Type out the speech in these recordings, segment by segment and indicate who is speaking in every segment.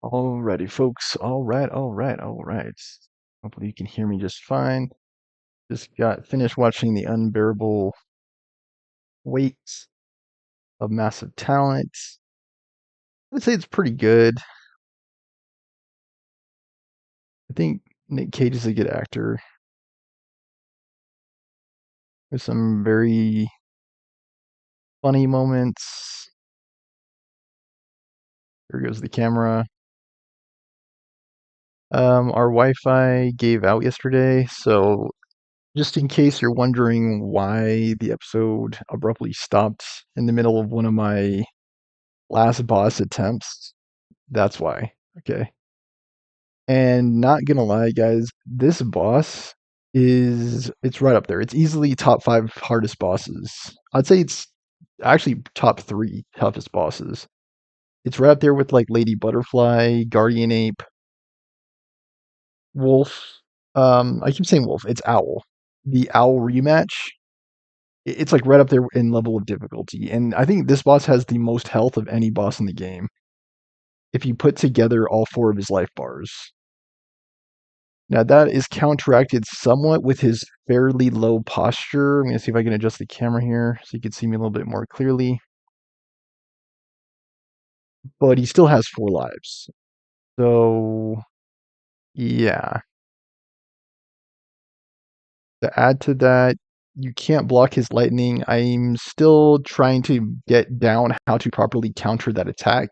Speaker 1: Alrighty, folks. Alright. Hopefully you can hear me just fine. Just got finished watching The Unbearable Weight of Massive Talent. I'd say it's pretty good. I think Nick Cage is a good actor. There's some very funny moments. There goes the camera. Our Wi-Fi gave out yesterday, so just in case you're wondering why the episode abruptly stopped in the middle of one of my last boss attempts, that's why. Okay. And not gonna lie, guys, this boss it's right up there. It's easily top 5 hardest bosses. I'd say it's actually top 3 toughest bosses. It's right up there with like Lady Butterfly, Guardian Ape, Wolf. I keep saying Wolf, it's Owl. The Owl rematch. It's like right up there in level of difficulty. And I think this boss has the most health of any boss in the game if you put together all 4 of his life bars. Now that is counteracted somewhat with his fairly low posture. I'm going to see if I can adjust the camera here so you can see me a little bit more clearly. But he still has 4 lives. So, yeah. To add to that, you can't block his lightning. I'm still trying to get down how to properly counter that attack.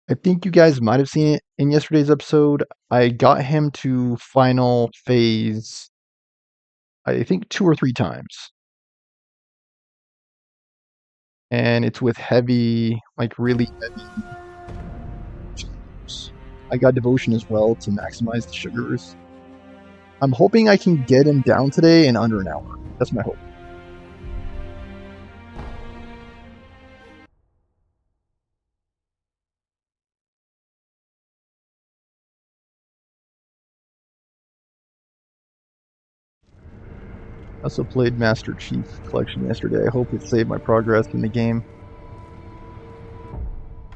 Speaker 1: I think you guys might have seen it in yesterday's episode. I got him to final phase, I think 2 or 3 times. And it's with heavy, like really heavy sugars. I got devotion as well to maximize the sugars. I'm hoping I can get him down today in under an hour. That's my hope. I also played Master Chief Collection yesterday. I hope it saved my progress in the game.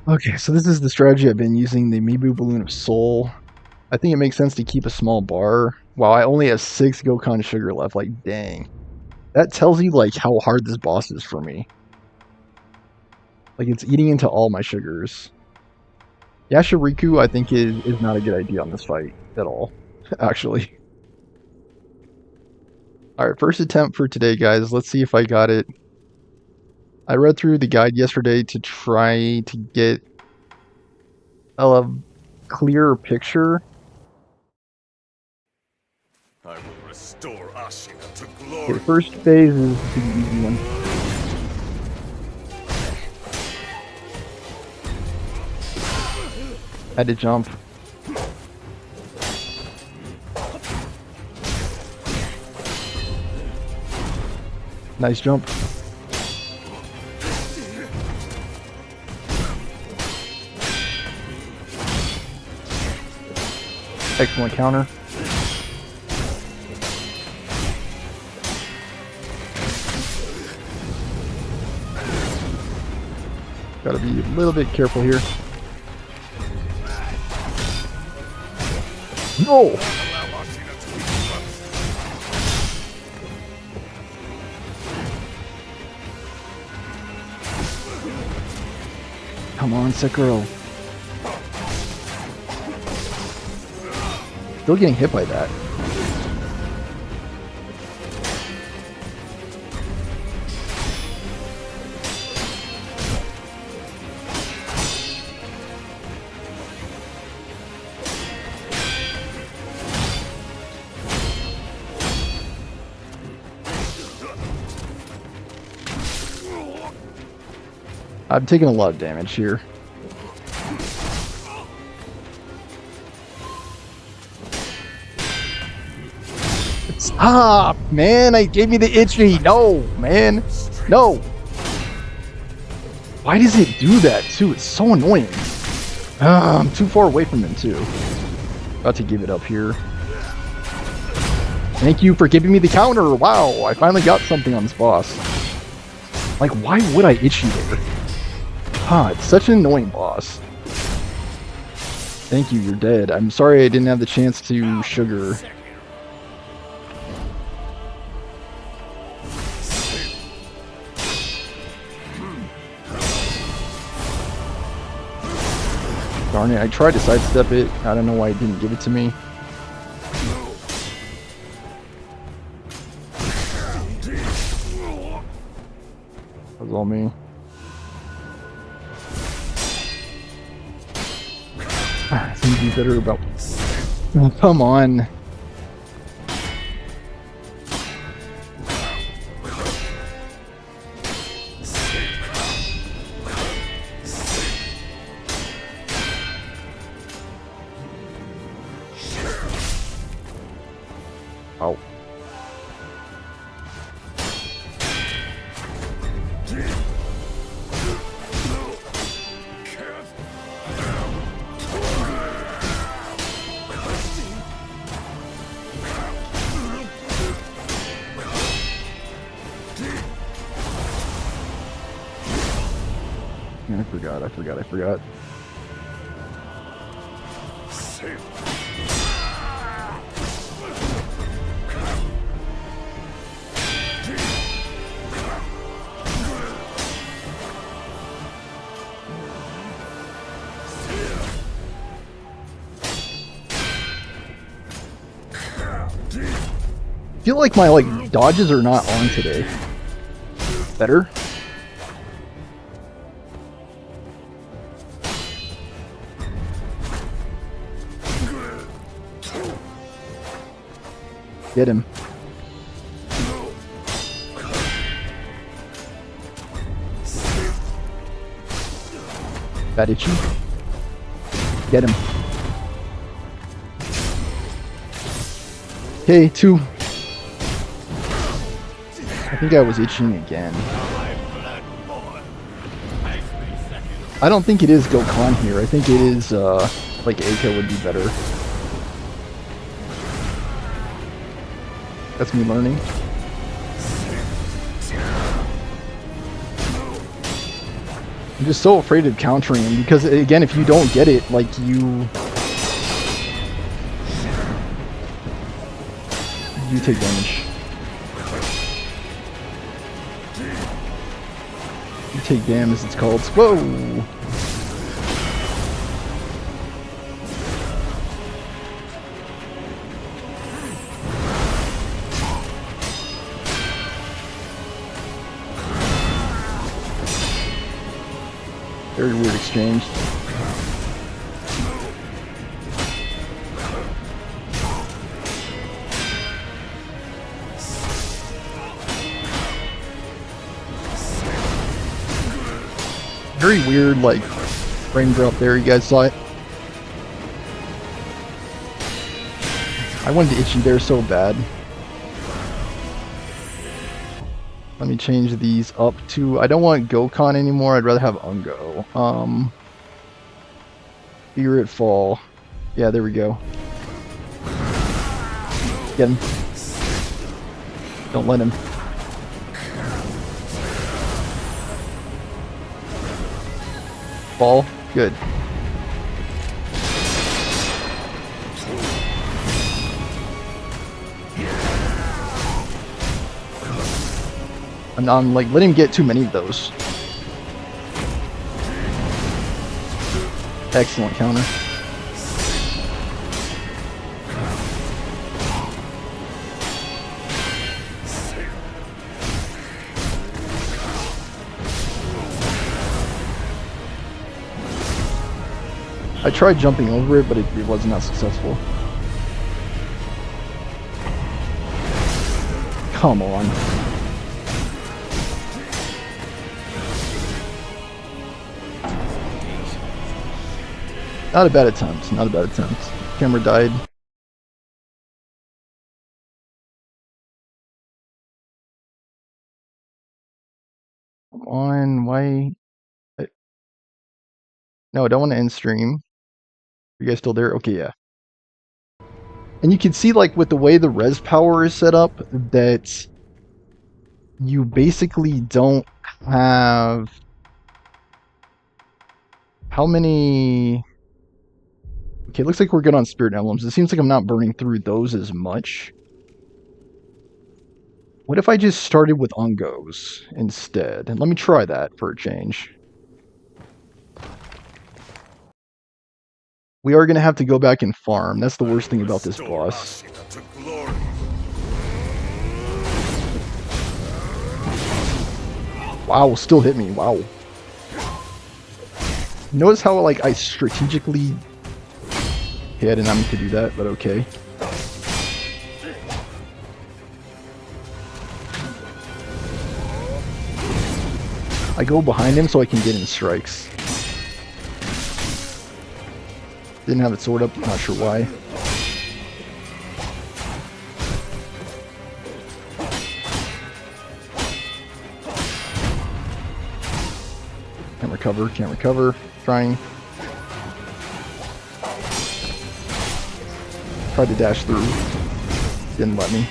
Speaker 1: Okay, so this is the strategy I've been using, the Mibu Balloon of Soul. I think it makes sense to keep a small bar. Wow, I only have 6 Gokon sugar left, like dang. That tells you like how hard this boss is for me. Like it's eating into all my sugars. Yashiriku I think is not a good idea on this fight at all, actually. Alright, first attempt for today, guys. Let's see if I got it. I read through the guide yesterday to try to get a clearer picture.
Speaker 2: I will restore Ashina to glory.
Speaker 1: Okay, first phase is the easy one. Had to jump. Nice jump. Excellent counter. Gotta be a little bit careful here. No! Come on, Sekiro. Still getting hit by that. I'm taking a lot of damage here. Stop, man! I gave you the itchy. No, man. No. Why does it do that, too? It's so annoying. I'm too far away from him, too. About to give it up here. Thank you for giving me the counter. Wow, I finally got something on this boss. Like, why would I itch you there? It's such an annoying boss. Thank you, you're dead. I'm sorry I didn't have the chance to sugar. Darn it, I tried to sidestep it. I don't know why it didn't give it to me. That was all me. I think be better about... Oh, come on. Oh. I forgot. I feel like my dodges are not on today. Better? Get him. That itchy. Get him. Okay, 2. I think I was itching again. I don't think it is Gokhan here. I think it is, like Eiko would be better. That's me learning. I'm just so afraid of countering him because, again, if you don't get it, like, you take damage. You take damage, as it's called. Whoa! Very weird exchange. Very weird, like, frame drop there. You guys saw it? I wanted to itchy there so bad. Let me change these up to... I don't want Gokhan anymore. I'd rather have Ungo. Spirit Fall. Yeah, there we go. Get him. Don't let him. Fall. Good. I'm like, let him get too many of those. Excellent counter. I tried jumping over it, but it was not successful. Come on. Not a bad attempt. Not a bad attempt. Camera died. Come on, why? No, I don't want to end stream. Are you guys still there? Okay, yeah. And you can see, like, with the way the res power is set up, that you basically don't have... How many Okay, looks like we're good on spirit emblems. It seems like I'm not burning through those as much. What if I just started with Ungos instead? And let me try that for a change. We are going to have to go back and farm. That's the worst thing about this boss.
Speaker 2: To glory.
Speaker 1: Wow, still hit me. Wow. Notice how, like, I strategically... Okay, I did not mean to do that, but okay. I go behind him so I can get in strikes. Didn't have it sword up, not sure why. Can't recover. Trying. Tried to dash through. Didn't let me.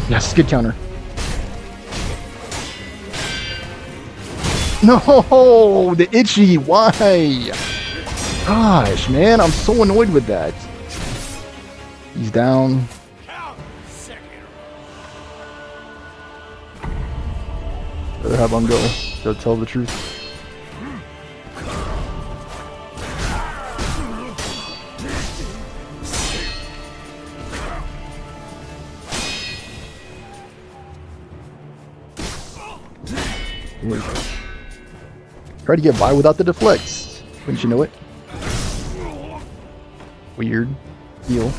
Speaker 1: Yes, good counter. No, the itchy. Why? Gosh, man, I'm so annoyed with that. He's down. Rather have him go tell the truth. Try to get by without the deflects. Wouldn't you know it? Weird. Heal.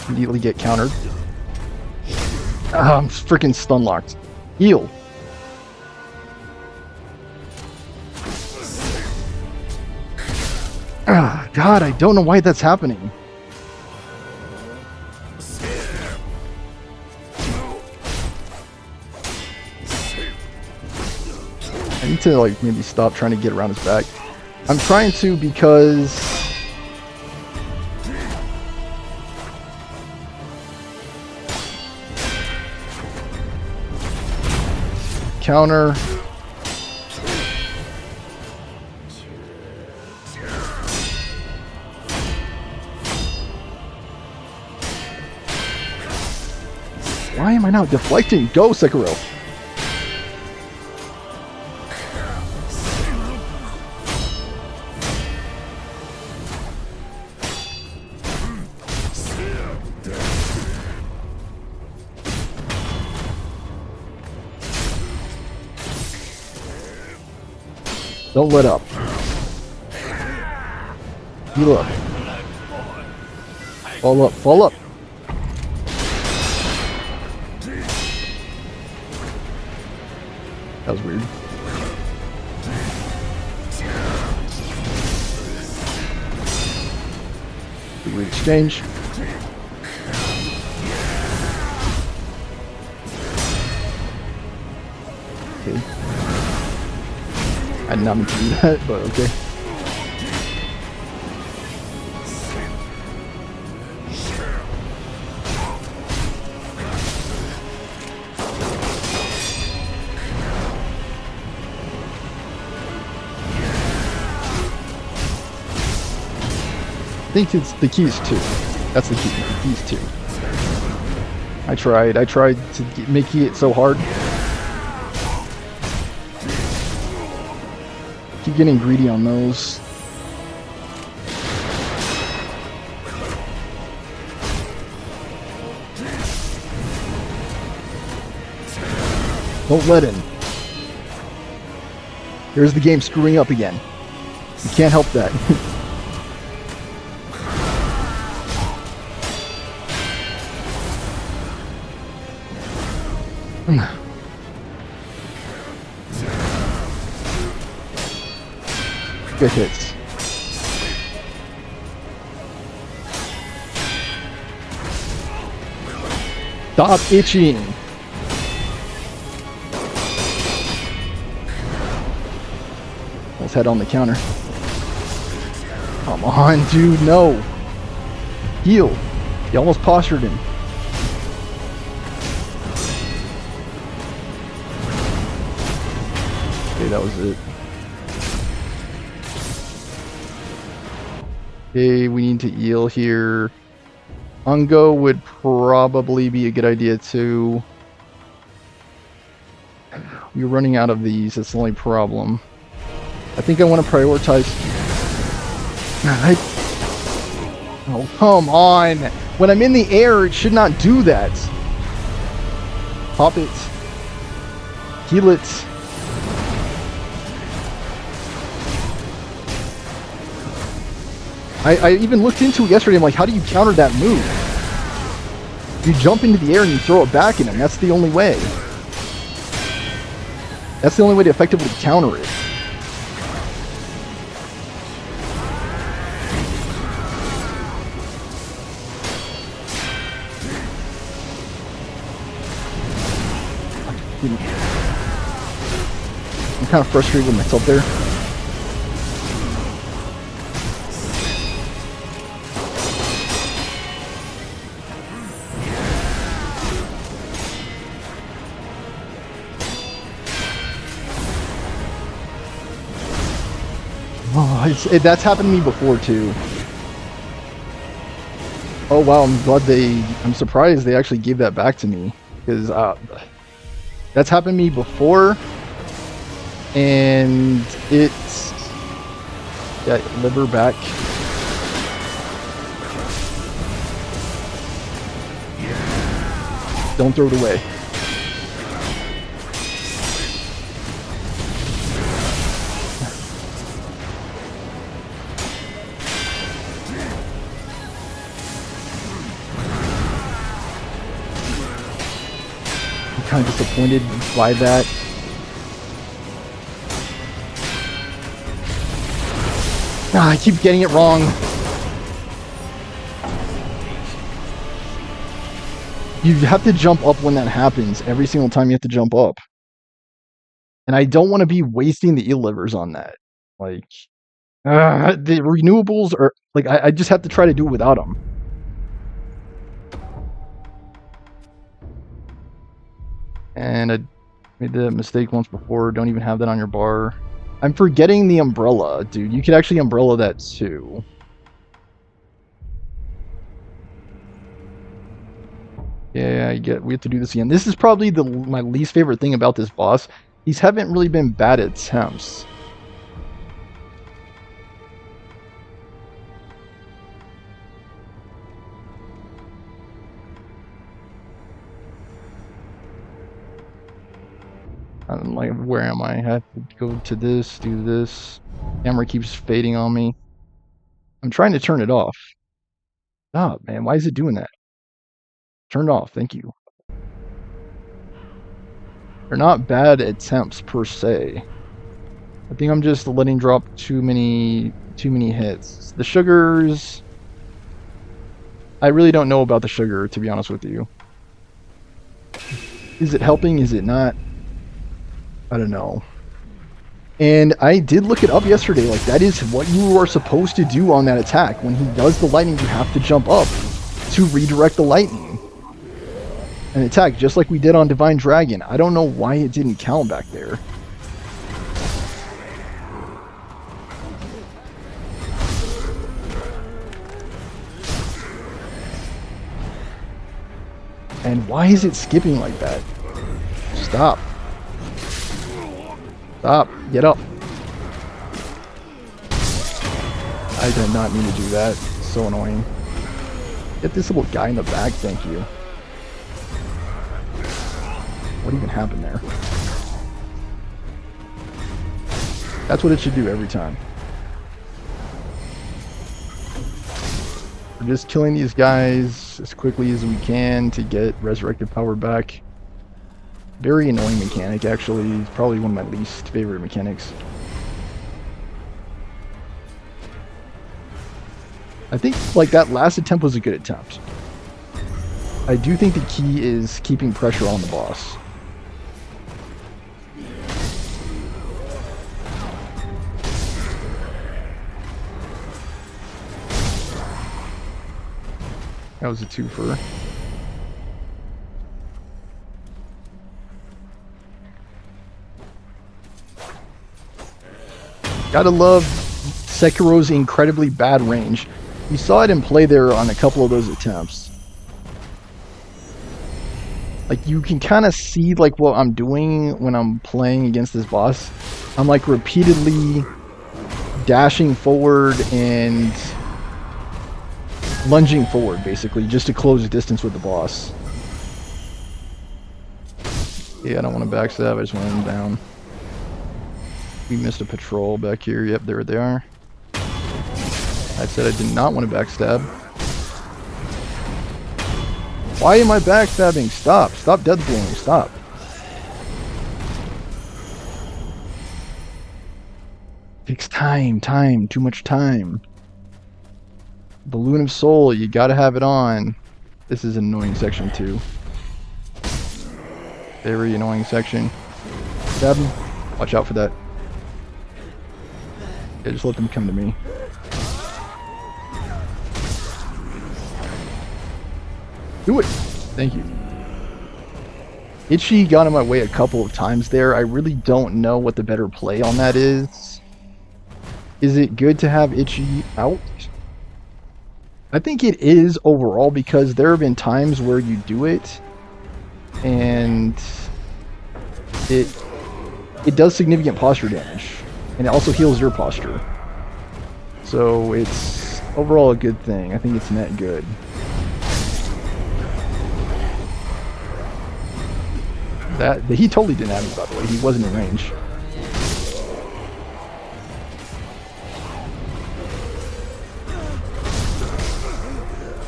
Speaker 1: Immediately get countered. I'm freaking stun locked. Heal. Ah, God, I don't know why that's happening. I need to, like, maybe stop trying to get around his back. I'm trying to because... Counter. Why am I not deflecting? Go, Sekiro. Don't let up. Heal up. Fall up. Fall up. That was weird. Weird exchange. Okay. I did not mean to do that, but okay. I think it's the key is 2. That's the key. The key is 2. I tried to make it so hard. Keep getting greedy on those. Don't let him. Here's the game screwing up again. You can't help that. Good hits. Stop itching. Let's head on the counter. Come on, dude, no. Heal. You almost postured him. Okay, that was it. Okay, we need to heal here. Ungo would probably be a good idea too. We're running out of these. That's the only problem. I think I want to prioritize. Oh, come on. When I'm in the air, it should not do that. Pop it. Heal it. I even looked into it yesterday. I'm like, how do you counter that move? You jump into the air and you throw it back in him. That's the only way. That's the only way to effectively counter it. I'm kind of frustrated with myself there. Oh, that's happened to me before too. Oh wow, I'm surprised they actually gave that back to me, because that's happened to me before, and it's got liver back. Don't throw it away. Kind of disappointed by that. I keep getting it wrong. You have to jump up when that happens. Every single time you have to jump up. And I don't want to be wasting the eel livers on that. Like, the renewables are like, I just have to try to do it without them. And I made the mistake once before. Don't even have that on your bar. I'm forgetting the umbrella, dude. You could actually umbrella that too. Yeah, we have to do this again. This is probably my least favorite thing about this boss. These haven't really been bad attempts. I'm like, where am I? I have to go to this, do this. Camera keeps fading on me. I'm trying to turn it off. Stop, man. Why is it doing that? Turn it off. Thank you. They're not bad attempts per se. I think I'm just letting drop too many hits. The sugars, I really don't know about the sugar, to be honest with you. Is it helping? Is it not? I don't know. And I did look it up yesterday. Like, that is what you are supposed to do on that attack. When he does the lightning, you have to jump up to redirect the lightning and attack, just like we did on Divine Dragon. I don't know why it didn't count back there. And why is it skipping like that? Stop. Stop. Get up. I did not mean to do that. It's so annoying. Get this little guy in the back, thank you. What even happened there? That's what it should do every time. We're just killing these guys as quickly as we can to get resurrected power back. Very annoying mechanic, actually. Probably one of my least favorite mechanics. I think, like, that last attempt was a good attempt. I do think the key is keeping pressure on the boss. That was a twofer. Gotta love Sekiro's incredibly bad range. You saw it in play there on a couple of those attempts. Like, you can kind of see like what I'm doing when I'm playing against this boss. I'm like repeatedly dashing forward and lunging forward, basically, just to close the distance with the boss. Yeah, I don't want to backstab, I just want him down. We missed a patrol back here. Yep, there they are. I said I did not want to backstab. Why am I backstabbing? Stop. Stop death blowing. Stop. Takes time. Time. Too much time. Balloon of Soul. You gotta have it on. This is an annoying section too. Very annoying section. Stab him. Watch out for that. Yeah, just let them come to me. Do it! Thank you. Itchy got in my way a couple of times there. I really don't know what the better play on that is. Is it good to have Itchy out? I think it is overall, because there have been times where you do it and it does significant posture damage, and it also heals your posture. So it's overall a good thing. I think it's net good. He totally didn't have me, by the way. He wasn't in range.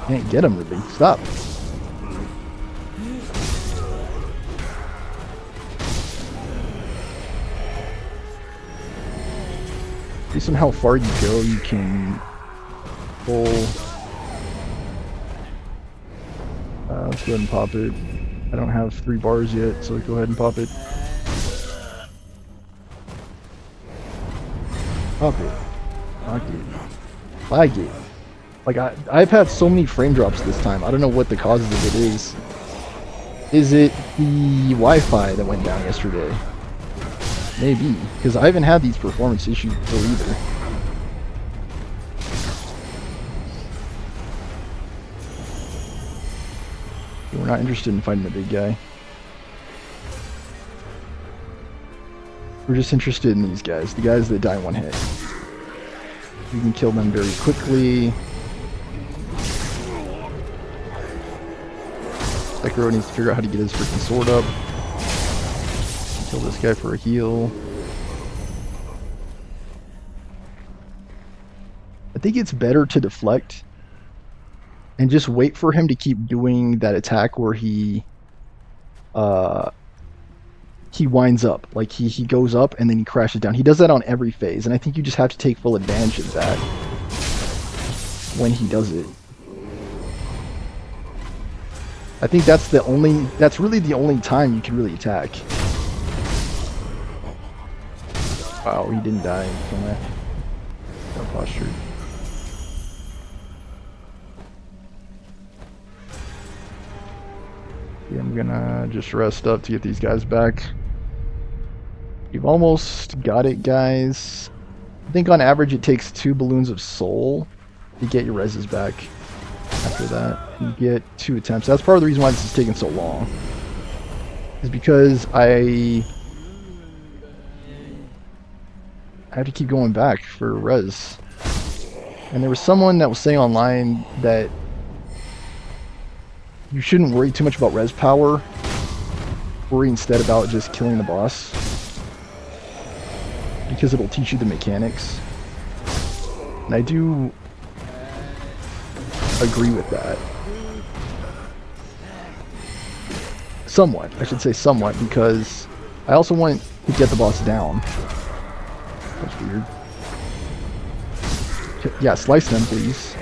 Speaker 1: Can't get him, really. Stop. Based on how far you go, you can pull. Let's go ahead and pop it. I don't have 3 bars yet, so go ahead and pop it. Pop it. Lock it. Flag it. Like, I've had so many frame drops this time. I don't know what the causes of it is. Is it the Wi-Fi that went down yesterday? Maybe, because I haven't had these performance issues before either. We're not interested in fighting the big guy. We're just interested in these guys, the guys that die in one hit. We can kill them very quickly. Sekiro needs to figure out how to get his freaking sword up. Kill this guy for a heal. I think it's better to deflect and just wait for him to keep doing that attack where he winds up. Like he goes up and then he crashes down. He does that on every phase, and I think you just have to take full advantage of that when he does it. I think that's really the only time you can really attack. Wow, he didn't die from that. No posture. Yeah, I'm gonna just rest up to get these guys back. You've almost got it, guys. I think on average it takes 2 balloons of soul to get your reses back. After that, you get 2 attempts. That's part of the reason why this is taking so long. Is because I have to keep going back for res. And there was someone that was saying online that you shouldn't worry too much about res power. Worry instead about just killing the boss, because it'll teach you the mechanics. And I do agree with that. Somewhat. I should say somewhat, because I also want to get the boss down. That's weird. Yeah, slice them, please.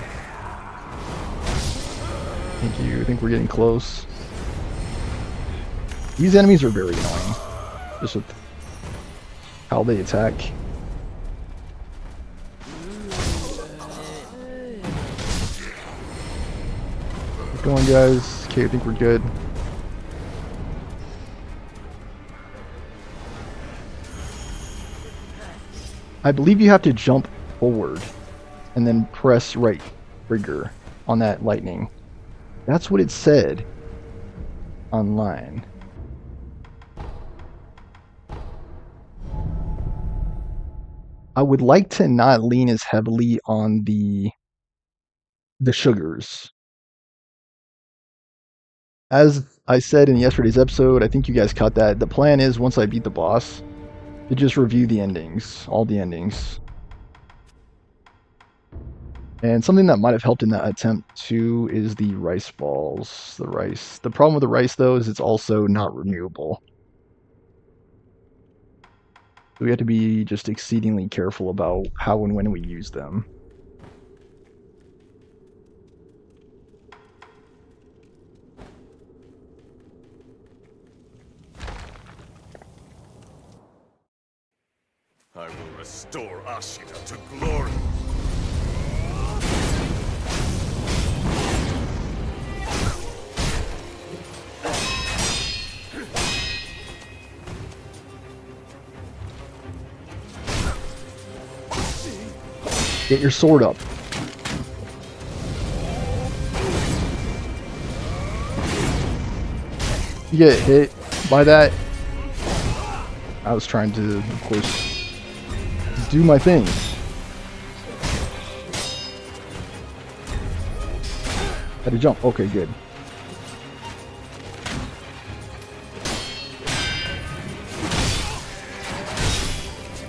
Speaker 1: Thank you. I think we're getting close. These enemies are very annoying, just with how they attack. Keep going, guys. Okay, I think we're good. I believe you have to jump forward and then press right trigger on that lightning. That's what it said online. I would like to not lean as heavily on the sugars. As I said in yesterday's episode, I think you guys caught that. The plan is once I beat the boss to just review the endings, all the endings. And something that might have helped in that attempt too is the rice balls. The rice. The problem with the rice though is it's also not renewable. So we have to be just exceedingly careful about how and when we use them.
Speaker 2: I will restore Ashina to glory.
Speaker 1: Get your sword up. You get hit by that. I was trying to, of course, do my thing. Had to jump. Okay, good.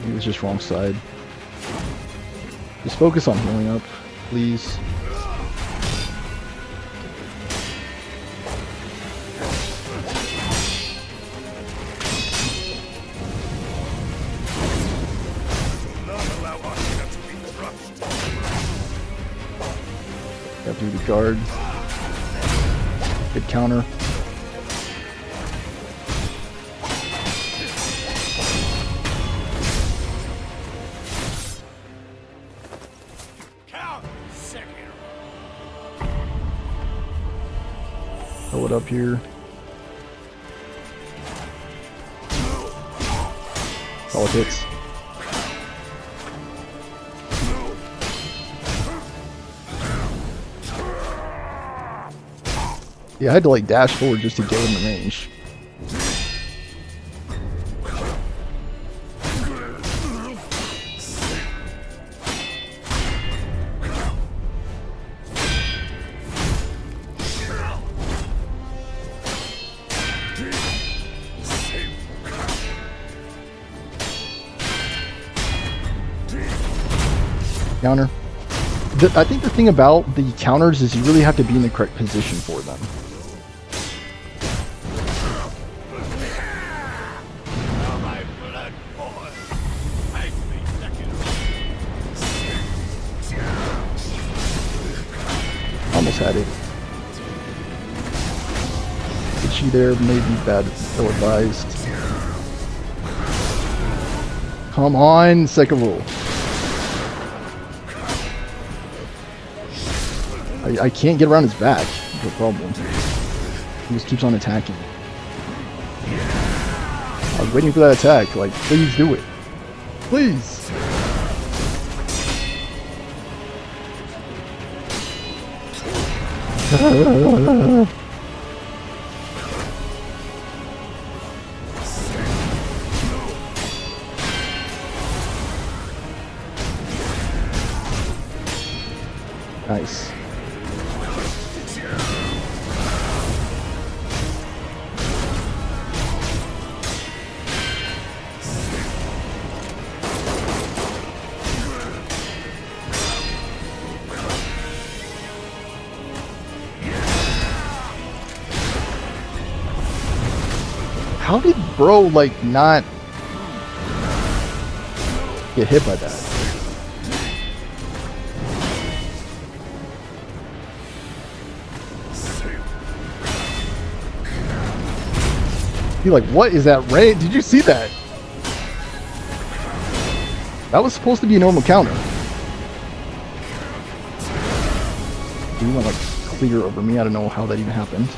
Speaker 1: He was just wrong side. Just focus on healing up, please. Got through the guard. Good counter. Throw it up here. Solid hits. Yeah, I had to like dash forward just to get in the range. Counter. I think the thing about the counters is you really have to be in the correct position for them. Almost had it. The chi there may be bad, ill-advised. Come on, Sekiro. I can't get around his back. That's the problem. He just keeps on attacking. I was waiting for that attack. Like, please do it. Please. Nice. How did bro like not get hit by that? He like, what is that ray? Did you see that? That was supposed to be a normal counter. He went like clear over me. I don't know how that even happened.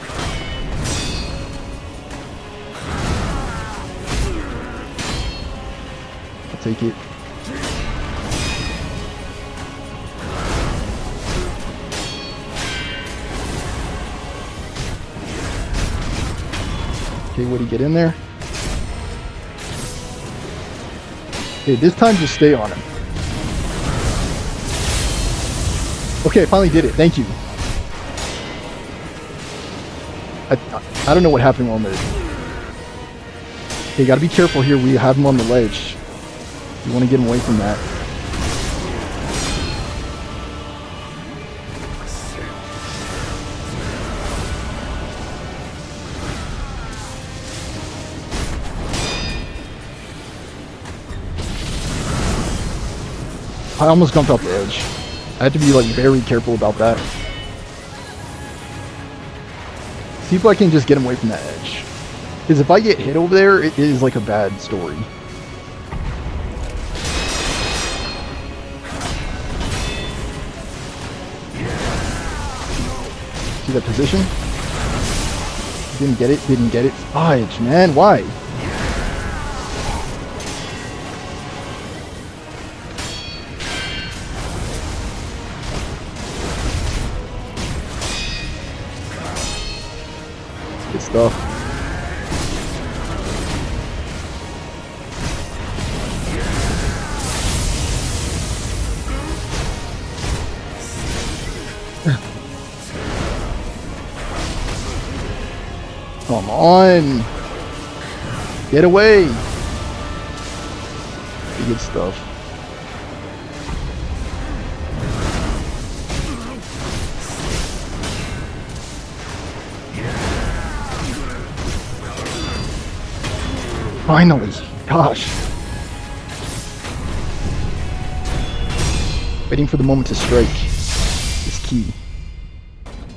Speaker 1: I'll take it. Okay, Woody, get in there. Okay, this time just stay on him. Okay, I finally did it. Thank you. I don't know what happened on the... Okay, gotta be careful here. We have him on the ledge. You want to get him away from that. I almost jumped off the edge. I had to be like very careful about that. See if I can just get him away from that edge. Because if I get hit over there, it is like a bad story. See that position? Didn't get it, didn't get it. Fudge, man, why? Good stuff. Come on. Get away. Good stuff. Finally. Gosh. Waiting for the moment to strike is key.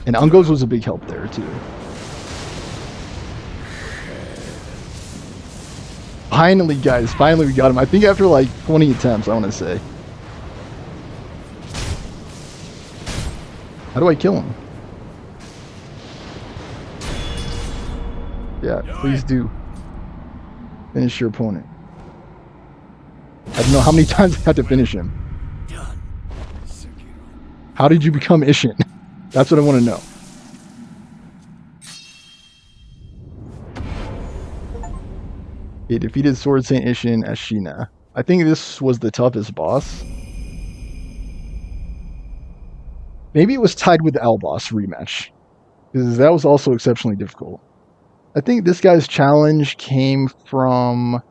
Speaker 1: And Ungos was a big help there too. Finally, guys. Finally, we got him. I think after like 20 attempts, I want to say. How do I kill him? Yeah, please do. Finish your opponent. I don't know how many times I had to finish him. How did you become Ishin? That's what I want to know. He defeated Sword Saint Ishin as Sheena. I think this was the toughest boss. Maybe it was tied with the Alboss rematch, because that was also exceptionally difficult. I think this guy's challenge came from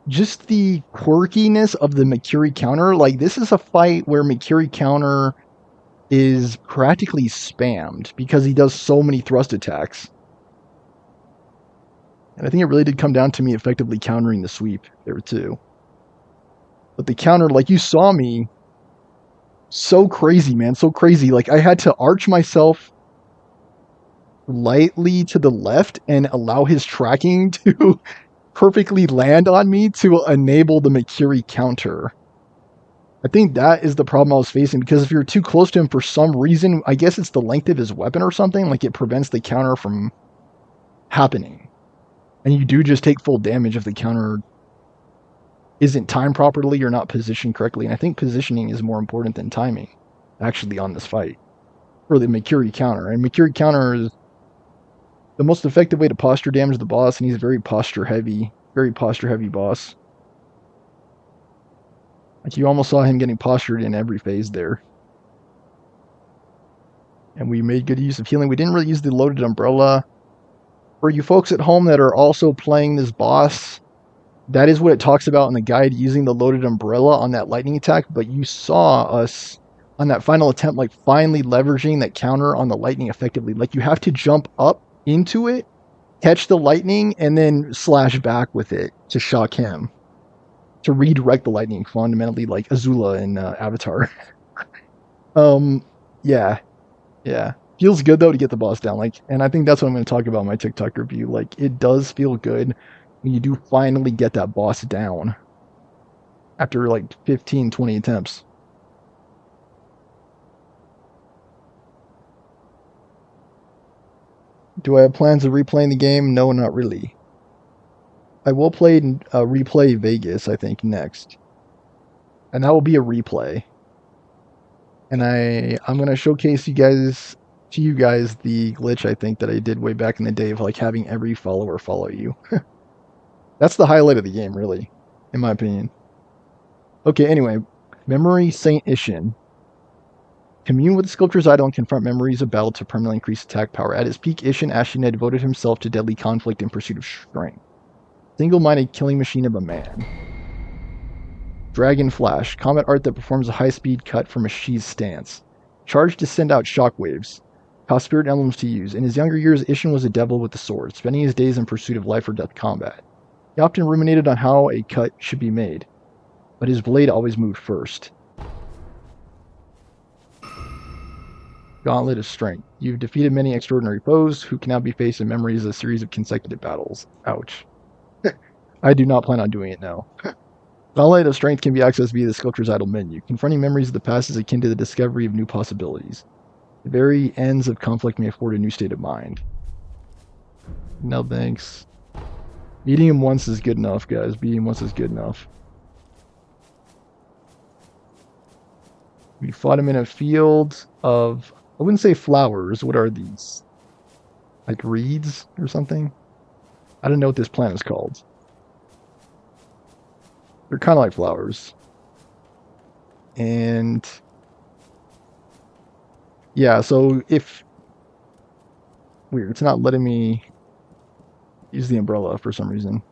Speaker 1: just the quirkiness of the Mikiri counter. Like, this is a fight where Mikiri counter is practically spammed because he does so many thrust attacks. And I think it really did come down to me effectively countering the sweep there too. But the counter, like you saw me, so crazy, man, so crazy. Like, I had to arch myself lightly to the left and allow his tracking to perfectly land on me to enable the Mikiri counter. I think that is the problem I was facing, because if you're too close to him for some reason, I guess it's the length of his weapon or something, like it prevents the counter from happening. And you do just take full damage if the counter isn't timed properly or not positioned correctly. And I think positioning is more important than timing, actually, on this fight. For the Mikiri counter. And Mikiri counter is the most effective way to posture damage the boss, and he's very posture heavy boss. Like, you almost saw him getting postured in every phase there. And we made good use of healing. We didn't really use the loaded umbrella. For you folks at home that are also playing this boss, that is what it talks about in the guide, using the loaded umbrella on that lightning attack. But you saw us on that final attempt, like, finally leveraging that counter on the lightning effectively. Like, you have to jump up into it, catch the lightning, and then slash back with it to shock him, to redirect the lightning, fundamentally like Azula in Avatar. Yeah. Feels good though to get the boss down, like, and I think that's what I'm going to talk about in my TikTok review. Like, it does feel good when you do finally get that boss down after like 15, 20 attempts. Do I have plans of replaying the game? No, not really. I will replay Vegas, I think, next. And that will be a replay. And I'm going to showcase you guys to you guys the glitch I think that I did way back in the day of like having every follower follow you. That's the highlight of the game, really, in my opinion. Okay, anyway, Memory Saint Ishin. Commune with the sculpture's idol and confront memories of battle to permanently increase attack power. At his peak, Ishin Ashina devoted himself to deadly conflict in pursuit of strength. Single-minded killing machine of a man. Dragon Flash, combat art that performs a high-speed cut from a Shi's stance. Charge to send out shockwaves. Cost spirit emblems to use. In his younger years, Ishin was a devil with the sword, spending his days in pursuit of life or death combat. He often ruminated on how a cut should be made, but his blade always moved first. Gauntlet of Strength. You've defeated many extraordinary foes who can now be faced in memories of a series of consecutive battles. Ouch. I do not plan on doing it now. Gauntlet of Strength can be accessed via the Sculptor's Idol menu. Confronting memories of the past is akin to the discovery of new possibilities. The very ends of conflict may afford a new state of mind. No thanks. Meeting him once is good enough, guys. Meeting him once is good enough. We fought him in a field of, I wouldn't say flowers. What are these? Like reeds or something? I don't know what this plant is called. They're kind of like flowers. And yeah, so if weird, it's not letting me use the umbrella for some reason.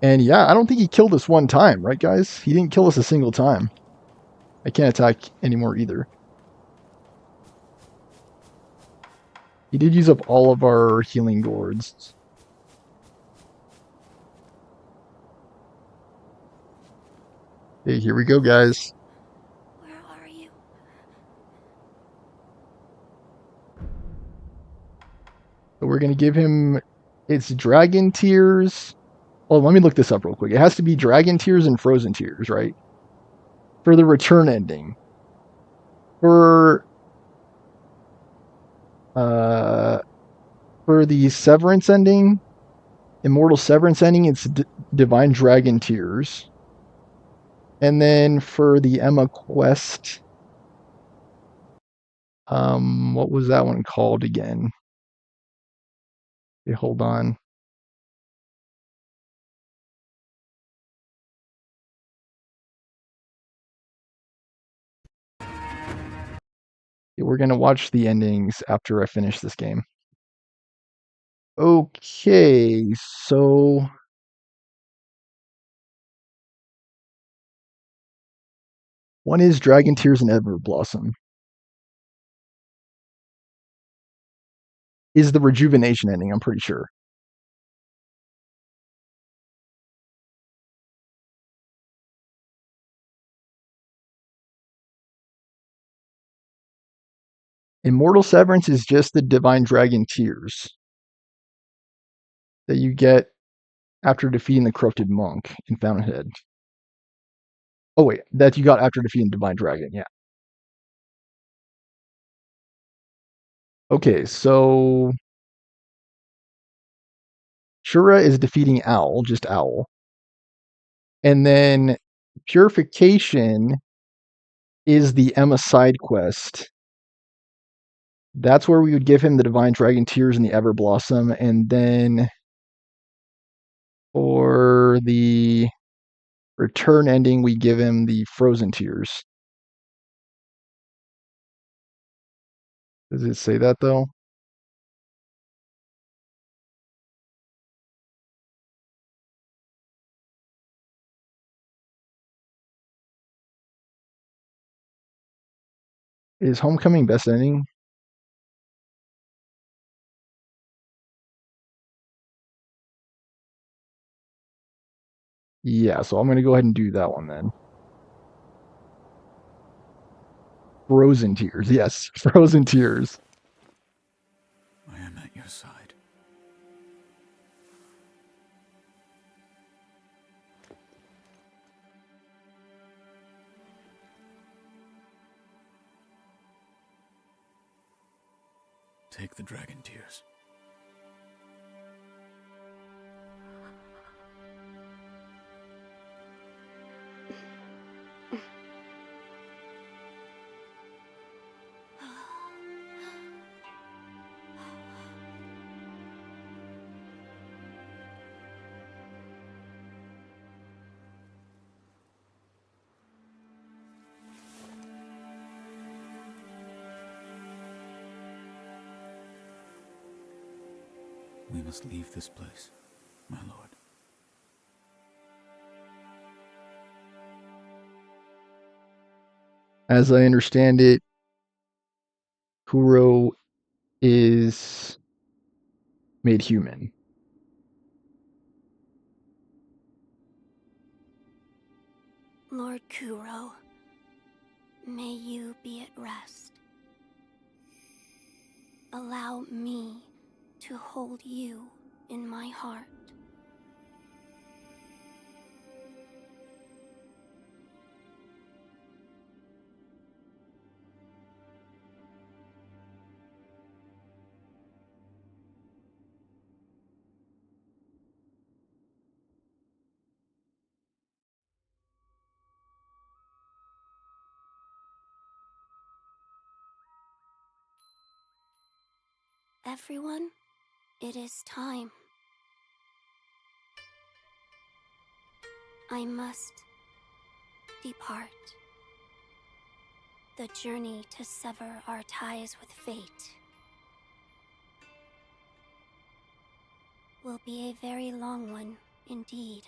Speaker 1: And yeah, I don't think he killed us one time, right, guys? He didn't kill us a single time. I can't attack anymore either. He did use up all of our healing gourds. Okay, here we go, guys.
Speaker 3: Where are you?
Speaker 1: So we're gonna give him it's dragon tears. Oh, let me look this up real quick. It has to be dragon tears and frozen tears, right? For the return ending. For uh for the severance ending, immortal severance ending, it's divine dragon tears. And then for the Emma quest, what was that one called again? Okay, hold on. We're gonna watch the endings after I finish this game. Okay, so one is Dragon Tears and Ever Blossom. Is the rejuvenation ending, I'm pretty sure. Immortal Severance is just the Divine Dragon Tears that you get after defeating the corrupted monk in Fountainhead. Oh wait, that you got after defeating Divine Dragon, yeah. Okay, so Shura is defeating Owl, just Owl. And then Purification is the Emma side quest. That's where we would give him the Divine Dragon Tears and the Ever Blossom, and then for the return ending, we give him the Frozen Tears. Does it say that though? Is Homecoming best ending? Yeah, so I'm gonna go ahead and do that one then. Frozen Tears, yes, Frozen Tears.
Speaker 2: I am at your side. Take the dragon tears.
Speaker 4: We must leave this place, my lord.
Speaker 1: As I understand it, Kuro is made human.
Speaker 3: Lord Kuro, may you be at rest. Allow me to hold you in my heart. Everyone, it is time. I must depart. The journey to sever our ties with fate will be a very long one indeed.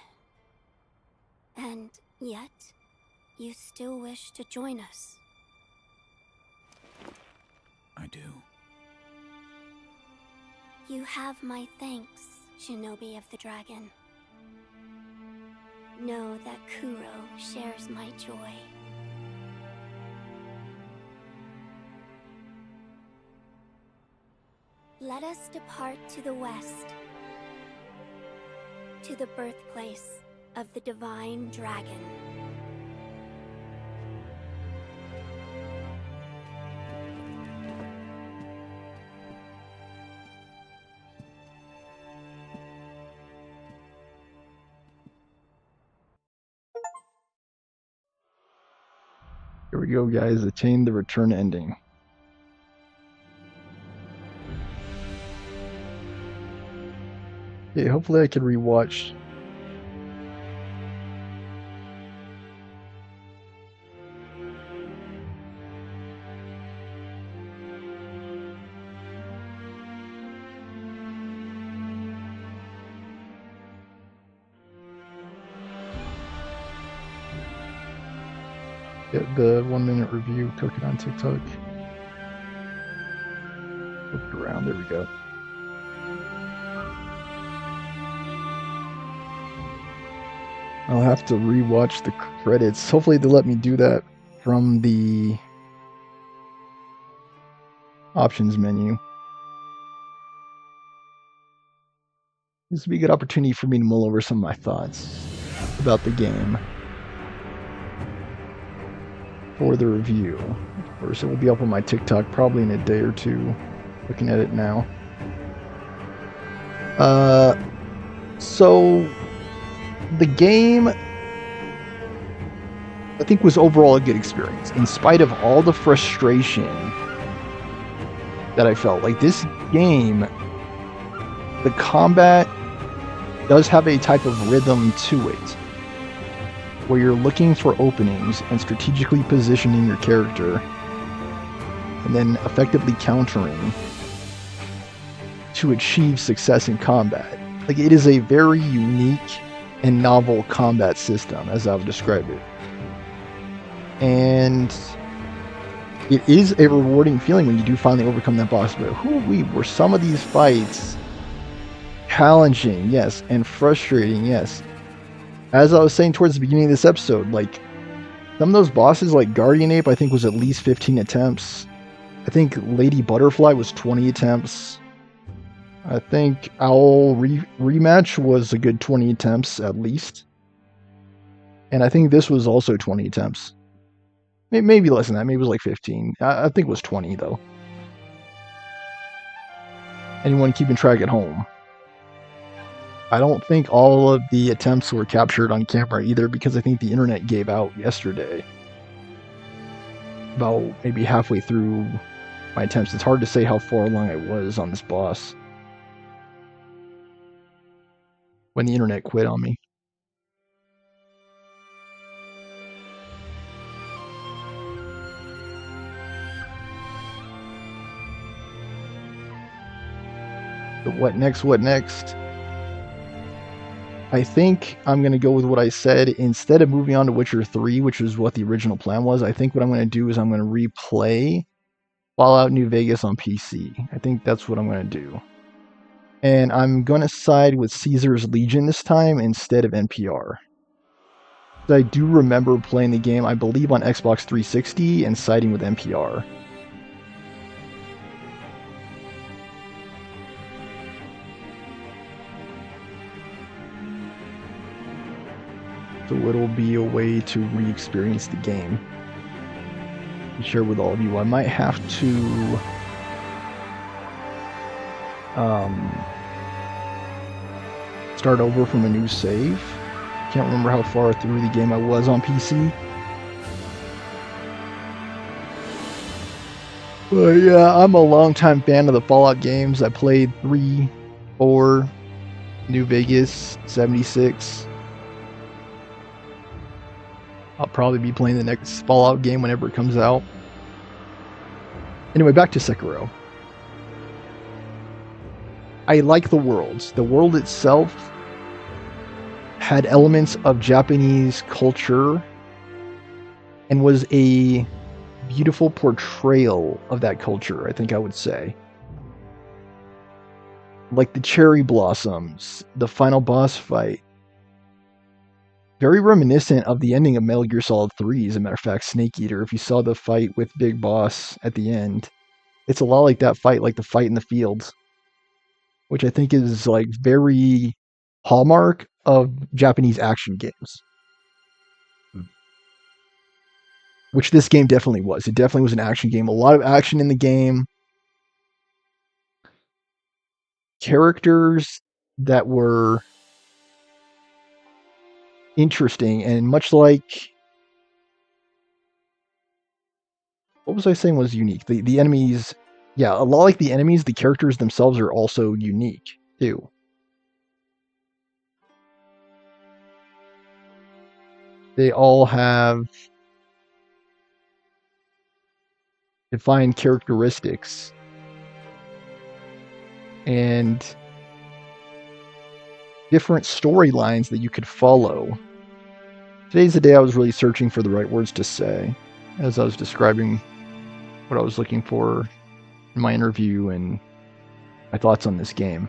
Speaker 3: And yet, you still wish to join us.
Speaker 4: I do.
Speaker 3: You have my thanks, Shinobi of the Dragon. Know that Kuro shares my joy. Let us depart to the west, to the birthplace of the divine dragon.
Speaker 1: Here we go, guys. Attain the return ending. Yeah, hopefully I can rewatch. Get the 1-minute review, cook it on TikTok. Flip it around, there we go. I'll have to rewatch the credits. Hopefully they let me do that from the options menu. This would be a good opportunity for me to mull over some of my thoughts about the game for the review. Of course, it will be up on my TikTok probably in a day or two. Looking at it now. So the game, I think, was overall a good experience, in spite of all the frustration that I felt. Like, this game, the combat does have a type of rhythm to it, where you're looking for openings and strategically positioning your character, and then effectively countering to achieve success in combat. Like, it is a very unique and novel combat system, as I would describe it. And it is a rewarding feeling when you do finally overcome that boss. But were some of these fights challenging, yes, and frustrating, yes. As I was saying towards the beginning of this episode, like, some of those bosses, like Guardian Ape, I think was at least 15 attempts. I think Lady Butterfly was 20 attempts. I think Owl Rematch was a good 20 attempts at least. And I think this was also 20 attempts. Maybe less than that. Maybe it was like 15. I think it was 20, though. Anyone keeping track at home? I don't think all of the attempts were captured on camera either, because I think the internet gave out yesterday. About maybe halfway through my attempts. It's hard to say how far along I was on this boss when the internet quit on me. But what next? What next? I think I'm going to go with what I said. Instead of moving on to Witcher 3, which is what the original plan was, I think what I'm going to do is I'm going to replay Fallout New Vegas on PC. I think that's what I'm going to do. And I'm going to side with Caesar's Legion this time instead of NPR. I do remember playing the game, I believe, on Xbox 360 and siding with NPR. So it'll be a way to re-experience the game and share with all of you. I might have to start over from a new save. Can't remember how far through the game I was on PC. But yeah, I'm a longtime fan of the Fallout games. I played 3, 4, New Vegas, 76. I'll probably be playing the next Fallout game whenever it comes out. Anyway, back to Sekiro. I like the worlds. The world itself had elements of Japanese culture and was a beautiful portrayal of that culture, I think I would say. Like the cherry blossoms, the final boss fight. Very reminiscent of the ending of Metal Gear Solid 3, as a matter of fact, Snake Eater. If you saw the fight with Big Boss at the end, it's a lot like that fight, like the fight in the fields, which I think is like very hallmark of Japanese action games. Which this game definitely was. It definitely was an action game. A lot of action in the game. Characters that were interesting, and much like, what was I saying was unique? The enemies, yeah, a lot like the enemies, the characters themselves are also unique too. They all have defined characteristics and different storylines that you could follow. Today's the day I was really searching for the right words to say as I was describing what I was looking for in my interview and my thoughts on this game.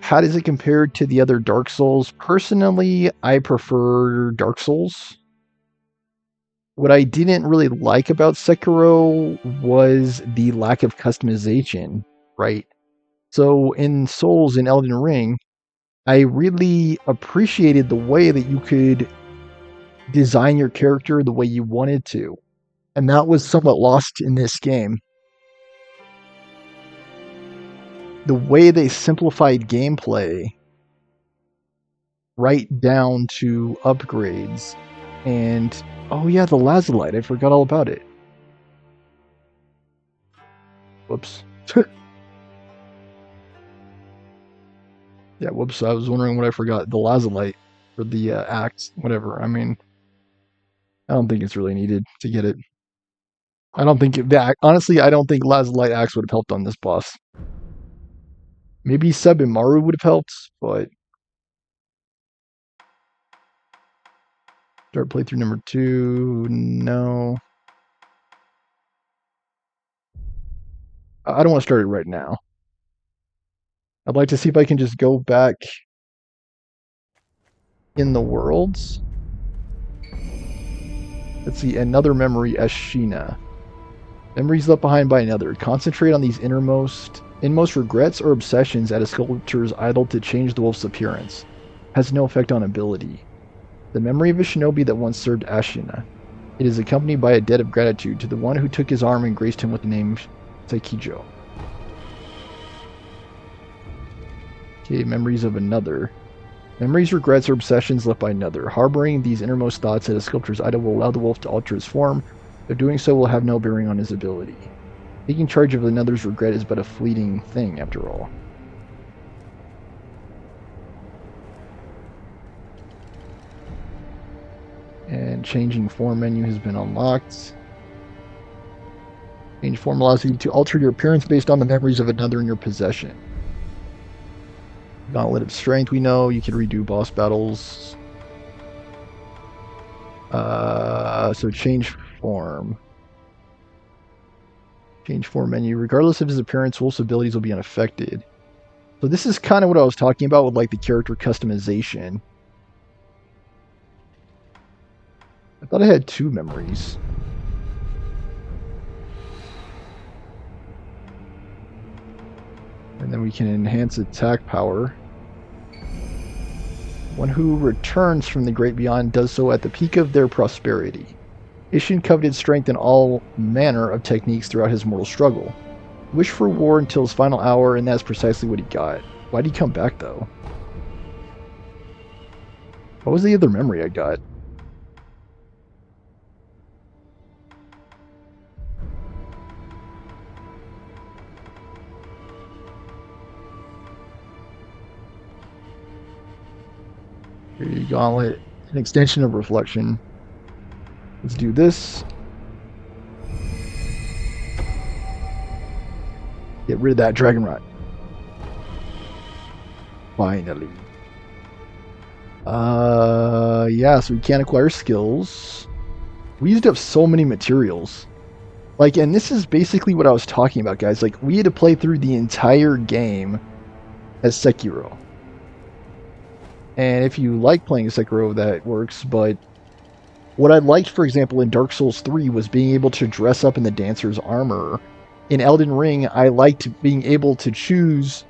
Speaker 1: How does it compare to the other Dark Souls? Personally, I prefer Dark Souls. What I didn't really like about Sekiro was the lack of customization, right? So in Souls and Elden Ring, I really appreciated the way that you could design your character the way you wanted to. And that was somewhat lost in this game. The way they simplified gameplay right down to upgrades. And, oh yeah, the Lazulite. I forgot all about it. Whoops. Yeah, whoops. I was wondering what I forgot. The Lazulite for the axe, whatever. I mean, I don't think it's really needed to get it. I don't think honestly, I don't think Lazulite axe would have helped on this boss. Maybe Sebimaru would have helped, but start playthrough number 2. No. I don't want to start it right now. I'd like to see if I can just go back in the worlds. Let's see, another memory, Ashina. Memories left behind by another. Concentrate on these inmost regrets or obsessions at a sculptor's idol to change the wolf's appearance. Has no effect on ability. The memory of a shinobi that once served Ashina. It is accompanied by a debt of gratitude to the one who took his arm and graced him with the name Saikijo. Okay, memories of another. Memories, regrets, or obsessions left by another. Harboring these innermost thoughts at a sculptor's idol will allow the wolf to alter his form, though doing so will have no bearing on his ability. Taking charge of another's regret is but a fleeting thing, after all. And changing form menu has been unlocked. Change form allows you to alter your appearance based on the memories of another in your possession. Gauntlet of Strength, we know. You can redo boss battles. So change form. Change form menu. Regardless of his appearance, Wolf's abilities will be unaffected. So this is kind of what I was talking about with like the character customization. I thought I had 2 memories. And then we can enhance attack power. One who returns from the great beyond does so at the peak of their prosperity. Ishin coveted strength in all manner of techniques throughout his mortal struggle. Wished for war until his final hour, and that's precisely what he got. Why'd he come back, though? What was the other memory I got? Gauntlet, an extension of reflection. Let's do this. Get rid of that dragon rot. Finally. Yeah, so we can't acquire skills. We used up so many materials. Like, and this is basically what I was talking about, guys. Like, we had to play through the entire game as Sekiro. And if you like playing Sekiro, that works, but what I liked, for example, in Dark Souls 3 was being able to dress up in the dancer's armor. In Elden Ring, I liked being able to choose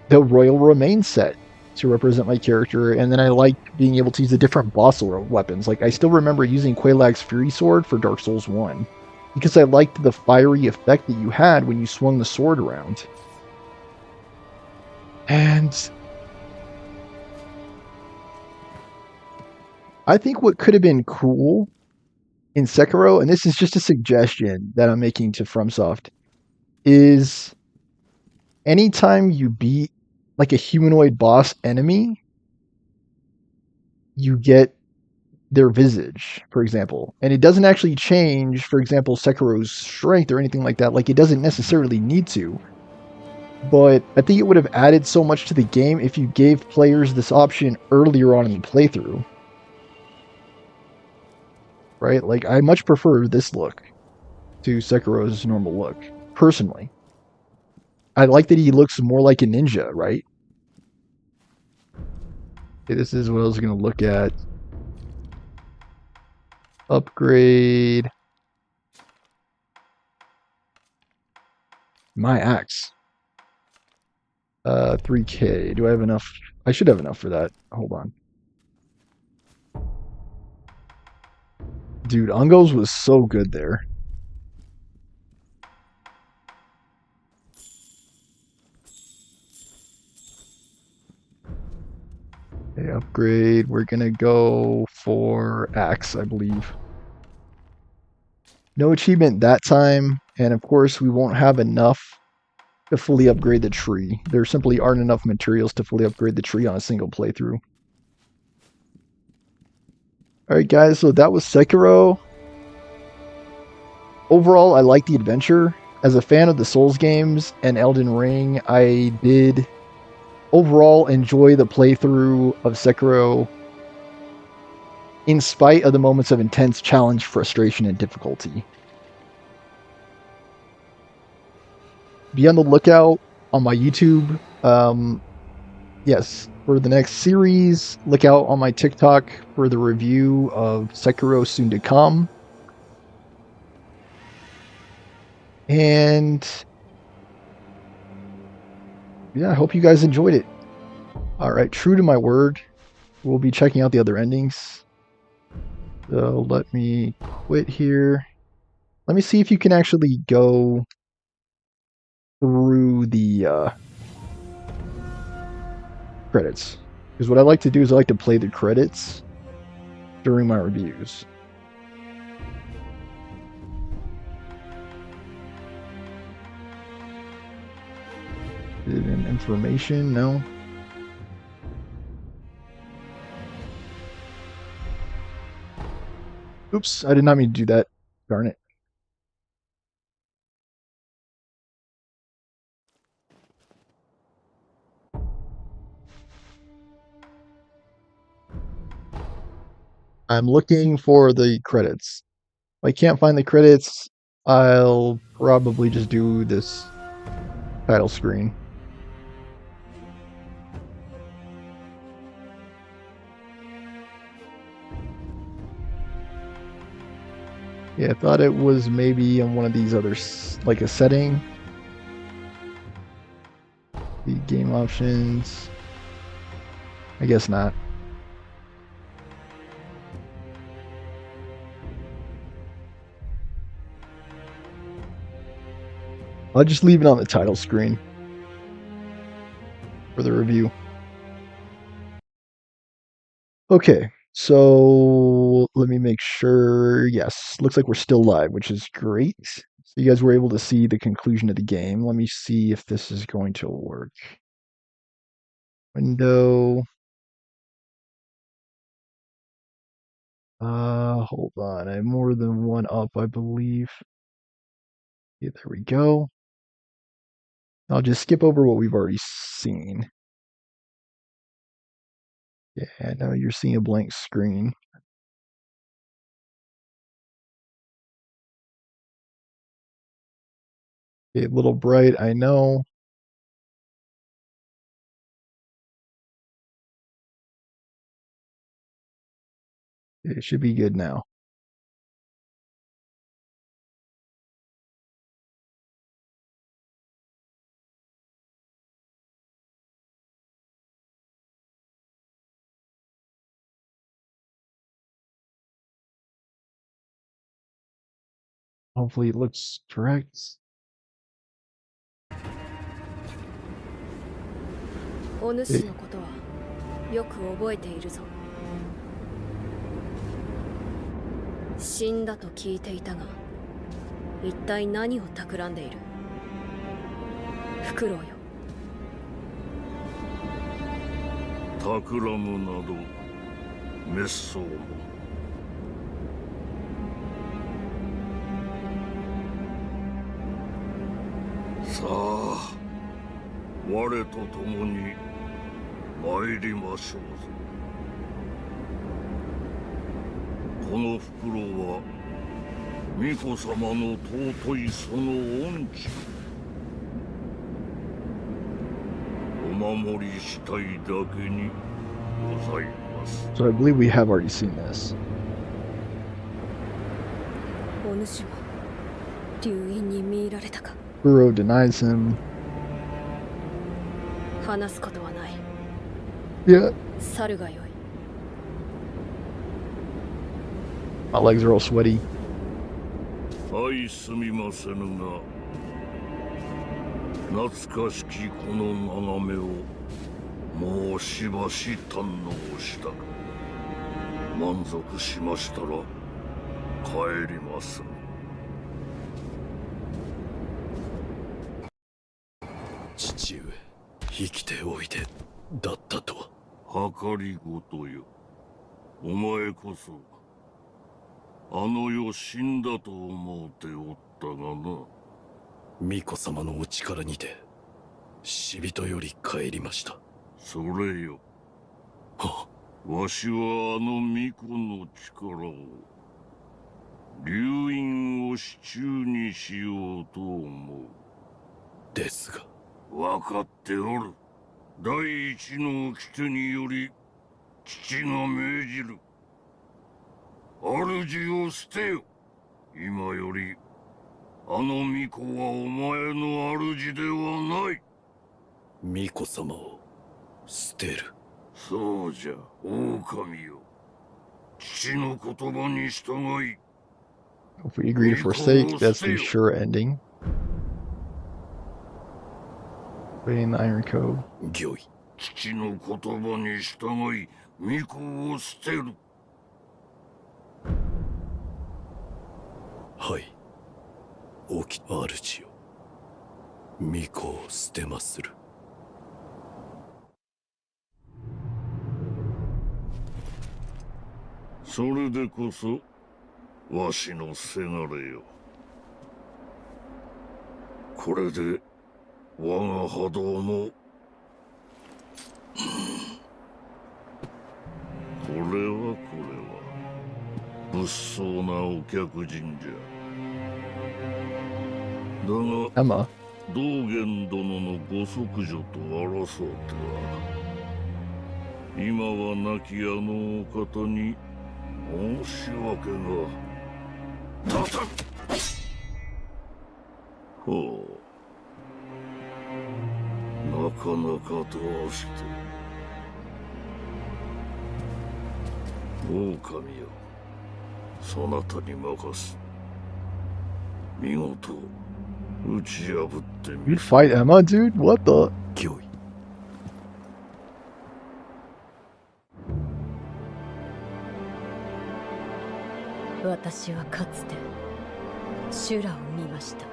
Speaker 1: the Royal Remain set to represent my character, and then I liked being able to use the different boss weapons. Like, I still remember using Quelaag's Fury Sword for Dark Souls 1, because I liked the fiery effect that you had when you swung the sword around. And I think what could have been cool in Sekiro, and this is just a suggestion that I'm making to FromSoft, is anytime you beat like a humanoid boss enemy, you get their visage, for example. And it doesn't actually change, for example, Sekiro's strength or anything like that. Like, it doesn't necessarily need to. But I think it would have added so much to the game if you gave players this option earlier on in the playthrough. Right? Like, I much prefer this look to Sekiro's normal look, personally. I like that he looks more like a ninja, right? Okay, this is what I was going to look at. Upgrade my axe. 3K. Do I have enough? I should have enough for that. Hold on. Dude, Ungos was so good there. Okay, upgrade. We're gonna go for axe, I believe. No achievement that time, and of course we won't have enough to fully upgrade the tree. There simply aren't enough materials to fully upgrade the tree on a single playthrough. Alright guys, so that was Sekiro. Overall, I like the adventure. As a fan of the Souls games and Elden Ring, I did overall enjoy the playthrough of Sekiro in spite of the moments of intense challenge, frustration, and difficulty. Be on the lookout on my YouTube. Yes, for the next series. Look out on my TikTok for the review of Sekiro soon to come. And yeah, I hope you guys enjoyed it. Alright, true to my word, we'll be checking out the other endings. So let me quit here. Let me see if you can actually go through the credits. Because what I like to do is I like to play the credits during my reviews. Information? No. Oops, I did not mean to do that. Darn it. I'm looking for the credits. If I can't find the credits, I'll probably just do this title screen. Yeah, I thought it was maybe on one of these other, like a setting. The game options. I guess not. I'll just leave it on the title screen for the review. Okay, so let me make sure. Yes, looks like we're still live, which is great. So you guys were able to see the conclusion of the game. Let me see if this is going to work. Window. Hold on. I have more than one up, I believe. Yeah, there we go. I'll just skip over what we've already seen. Yeah, now you're seeing a blank screen. Okay, a little bright, I know. It should be good now. Hopefully it looks correct.
Speaker 5: お主のことはよく覚えているぞ。死んだと聞いていたが、一体何を企んでいる？フクロウよ。
Speaker 2: 企むなど滅相も。さあ、我と共に参りましょうぞ。このフクロウは巫女様の尊いその恩知お守りしたいだけにございます。
Speaker 1: So I believe we have already seen this.
Speaker 5: お主は流因に見入られたか。
Speaker 1: Kuro denies him.
Speaker 5: 話すことはない。
Speaker 1: Yeah,
Speaker 5: 去るがよい。
Speaker 1: my legs are all sweaty.
Speaker 2: はいすみませぬが懐かしきこの眺めをもうしばし堪能したく満足しましたら帰ります。
Speaker 6: 父上、生きておいでだったとは。
Speaker 2: 計りごとよ。お前こそあの世死んだと思うておったがな。
Speaker 6: 巫女様のお力にて死人より帰りました。
Speaker 2: それよ。
Speaker 6: は
Speaker 2: わしはあの巫女の力を流因を手中にしようと思う。
Speaker 6: ですが
Speaker 2: 分かっておる。第一の掟により父が命じる。主を捨てよ。今よりあの巫女はお前の主ではない。
Speaker 6: 巫女様を捨てる。
Speaker 2: そうじゃ、狼よ。父の言葉に従い。
Speaker 1: If we agree to forsake, that's the sure ending. Obeying the Iron Code.
Speaker 6: 御意。
Speaker 2: 父の言葉に従い巫女を捨てる。
Speaker 6: はい。大き主よ。巫女を捨てまする。
Speaker 2: それでこそわしのせがれよ。これで我が波動もこれは物騒なお客人じゃ。だが
Speaker 1: Emma.
Speaker 2: 道元殿のご息女と争うては今は亡きあのお方に申し訳が立たん。ほう、なかなかどうして。狼よ、そなたに任す。見事打ち破ってみ
Speaker 1: You
Speaker 2: せ
Speaker 1: fight Emma, dude? What the?
Speaker 6: 脅威。
Speaker 5: 私はかつて修羅を見ました。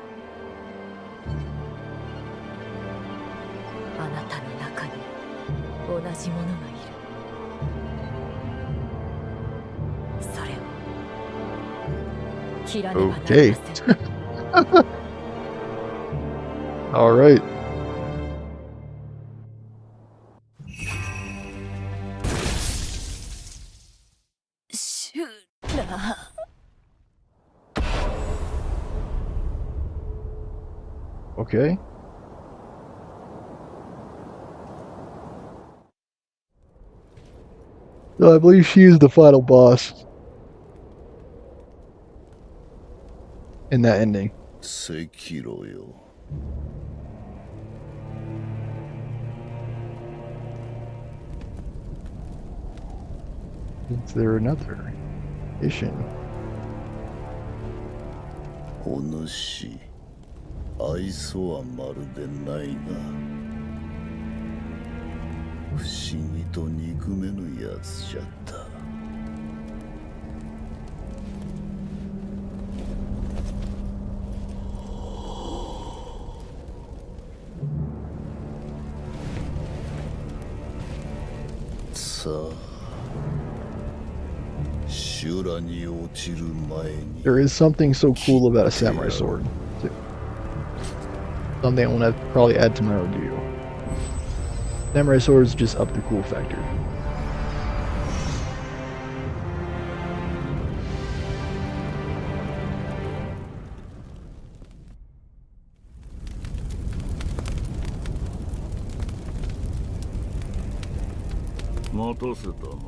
Speaker 5: あなたの中に同じものがいる。それを切らねばなりません。
Speaker 1: All right. Okay. So I believe she is the final boss in that ending.
Speaker 2: Sekiro よ。
Speaker 1: Is there another mission?
Speaker 2: お主、愛想はまるでないが、不思議と憎めぬやつじゃった。さあ、修羅に落ちる前に。
Speaker 1: There is something so cool about a samurai sword. Too. Something I want to probably add to my review. Samurai swords just up the cool factor.
Speaker 2: 待たせたの。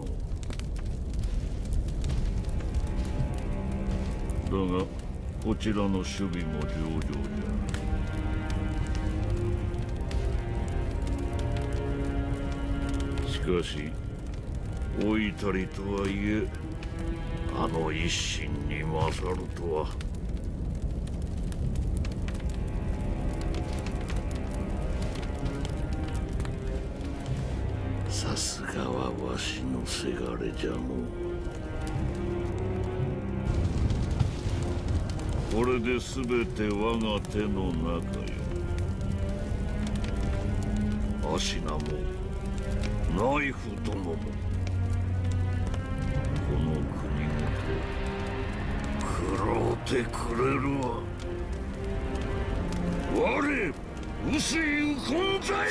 Speaker 2: だがこちらの守備も上々じゃ。しかし老いたりとはいえ、あの一心に勝るとは。さすがはわしのせがれじゃの。これで全て我が手の中よ。アシナもナイフ殿もこの国ごと食ろうてくれるわ。我薄いウコンザエ。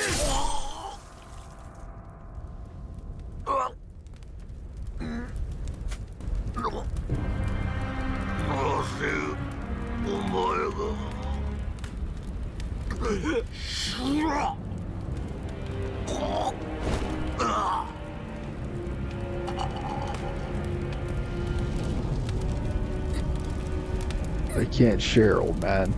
Speaker 1: I can't share, old man.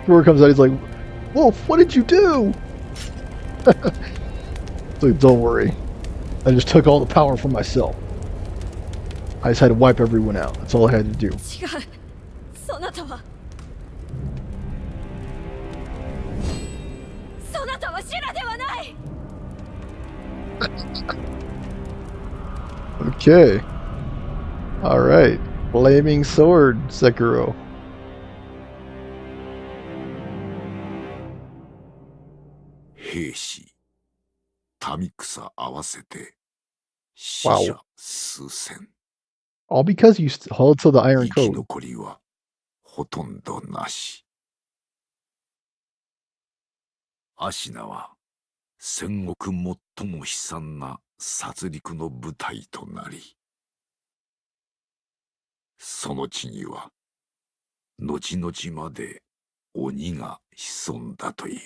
Speaker 1: Thor comes out, he's like, Wolf, what did you do? So don't worry. I just took all the power for myself. I just had to wipe everyone out. That's all I had to do.
Speaker 5: 違う。そなたは。そなたは修羅ではない。
Speaker 1: Okay. Alright. Flaming Sword, Sekiro.
Speaker 6: 兵士、民草合わせて死
Speaker 1: Wow.
Speaker 6: 者数千。
Speaker 1: All because you held to the Iron
Speaker 6: 生き
Speaker 1: Code.
Speaker 6: 残りはほとんどなし。
Speaker 2: アシナは戦国最も悲惨な殺戮の舞台となり、その地には後々まで鬼が潜んだという。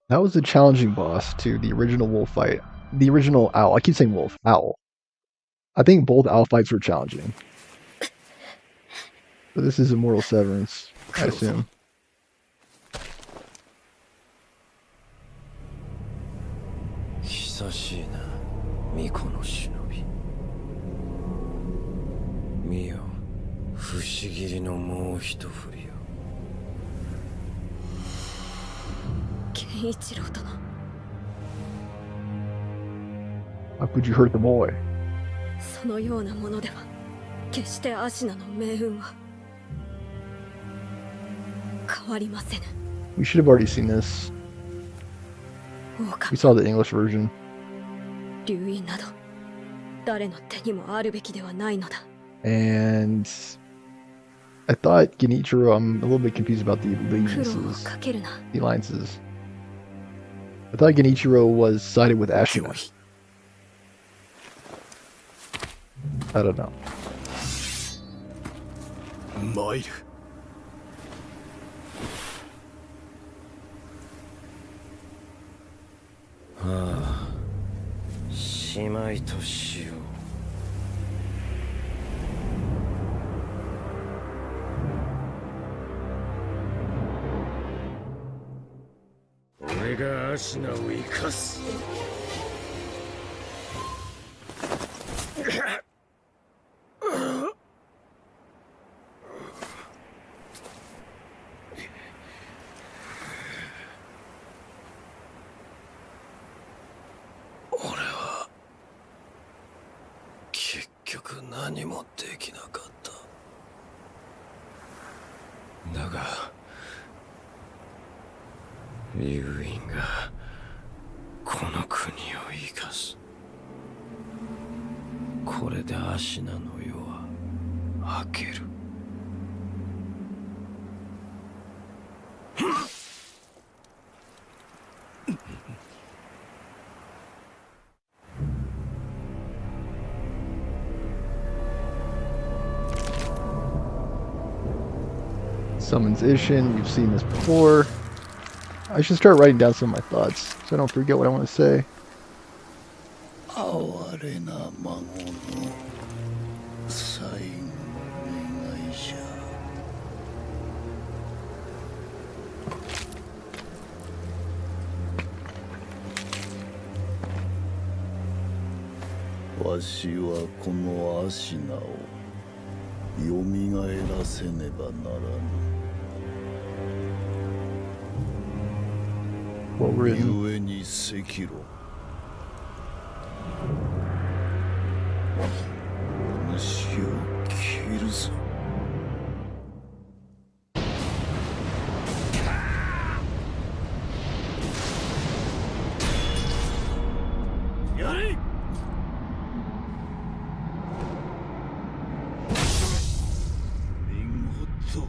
Speaker 1: That was a challenging boss to the original wolf fight. The original owl. I keep saying wolf. Owl. I think both owl fights were challenging. But this is Immortal Severance, I assume.
Speaker 6: 久しいな、巫女の忍び。見よ、不思議のもう一振りよ。
Speaker 5: 健一郎殿。
Speaker 1: How could you hurt the boy?
Speaker 5: そのようなものでは決してアシナの命運は変わりませぬ。
Speaker 1: We should have already seen this. We
Speaker 5: 狼
Speaker 1: saw the English version.
Speaker 5: 流因など誰の手にもあるべきではないのだ。
Speaker 1: And I thought Genichiro, I'm a little bit confused about the
Speaker 5: 苦労を
Speaker 1: allegiances.
Speaker 5: かけるな。
Speaker 1: The alliances. I thought Genichiro was sided with Ashina. I don't know.
Speaker 6: 参る。ああ、姉妹としよう。俺がアシナを生かす。俺は結局何もできなかった。だが幽因がこの国を生かす。これでアシナの世は明ける。
Speaker 1: Summons Ishin. We've seen this before. I should start writing down some of my thoughts so I don't forget what I want to say.
Speaker 6: 哀れな孫の最後の願いじゃ。わしはこのアシナをよみがえらせねばならぬ。
Speaker 1: Well written.
Speaker 6: 故に赤炉。お主を切るぞ。やれ。見事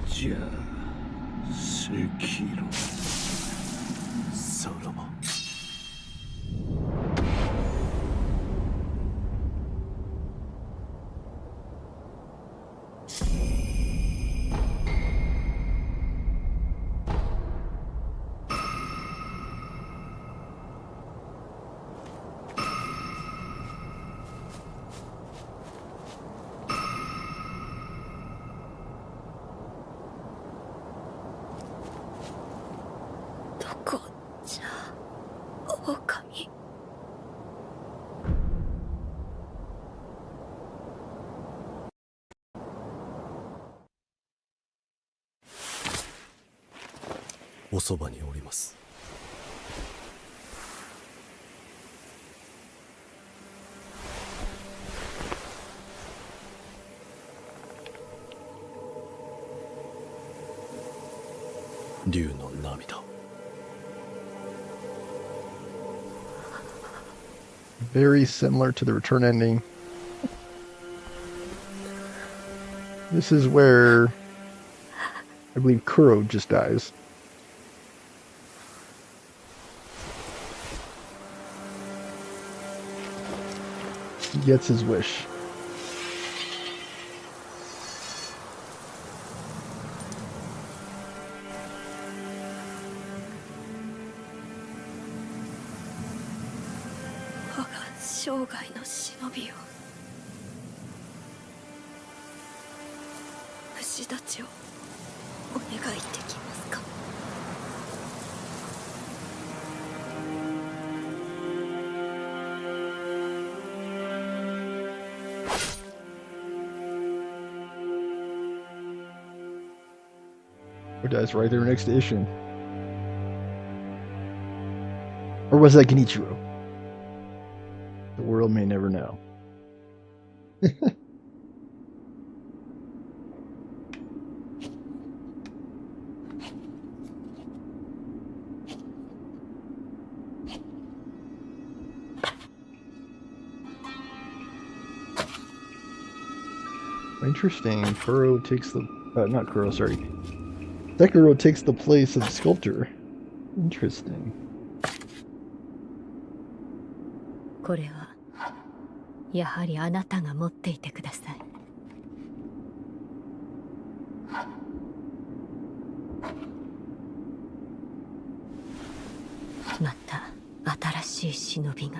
Speaker 6: じゃ、赤炉。 さらば。
Speaker 5: どこじゃ狼。
Speaker 6: おそばにおります。竜の涙。
Speaker 1: Very similar to the return ending. This is where I believe Kuro just dies. He gets his wish. Who dies right there next to Ishin? Or was that Genichiro? The world may never know. Interesting. Kuro takes the not Kuro, sorry. Sekiro takes the place of the sculptor. Interesting.
Speaker 5: これはやはりあなたが持っていてください。また新しい忍びが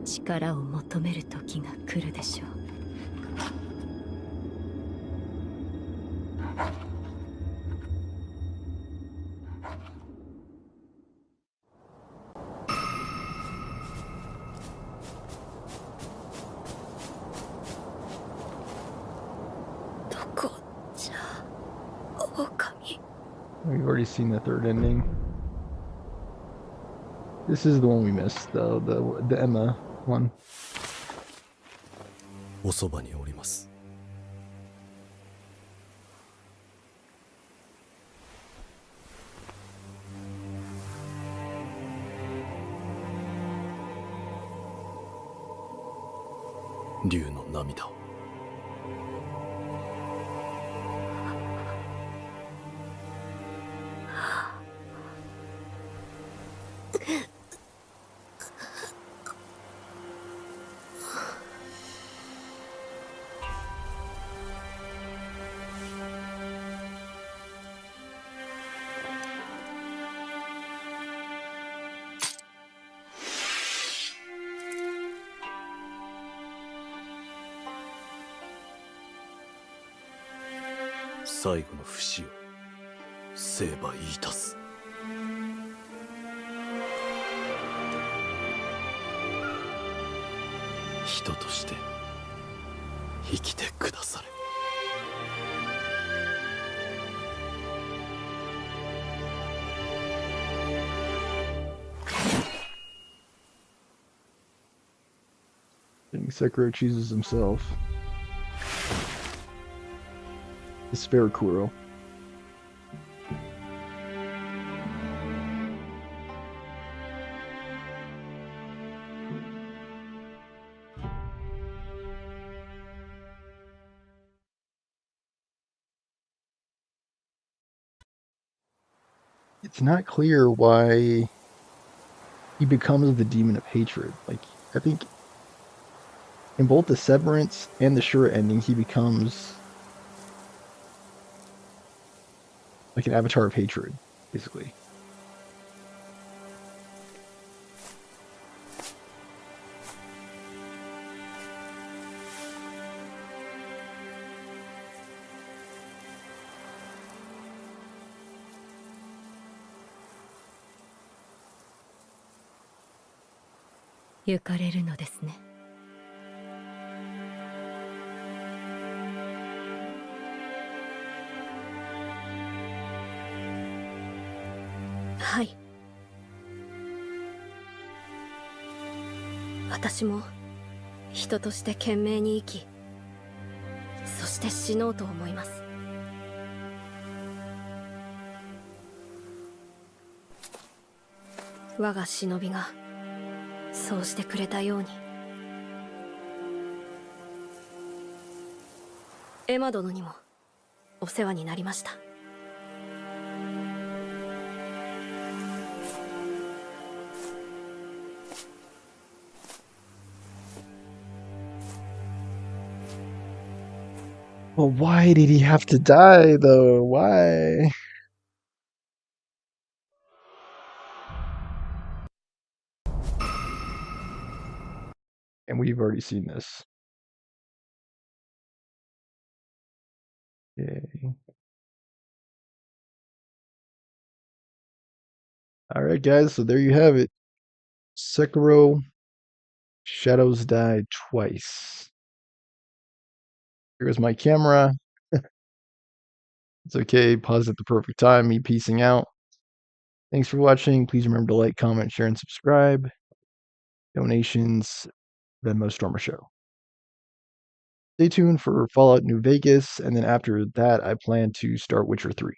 Speaker 5: 力を求める時が来るでしょう。
Speaker 1: We've already seen the third ending. This is the one we missed, though, the Emma one.
Speaker 7: おそばにおります。竜の涙を。最後の節を成敗いたす。人として生きてくだされ。
Speaker 1: Sekiro chooses himself. Spare Kuro. It's not clear why he becomes the demon of hatred. Like, I think in both the Severance and the Shura ending, he becomes like an avatar of hatred, basically.
Speaker 5: You 行かれるのですね。はい。私も人として懸命に生き、そして死のうと思います。我が忍びがそうしてくれたように。エマ殿にもお世話になりました。
Speaker 1: Well, why did he have to die, though? Why? And we've already seen this. Okay. Alright, guys, so there you have it. Sekiro Shadows Die Twice. Here's my camera. It's okay, pause at the perfect time, me peacing out. Thanks for watching. Please remember to like, comment, share, and subscribe. Donations, Venmo Stormer Show. Stay tuned for Fallout New Vegas, and then after that, I plan to start Witcher 3.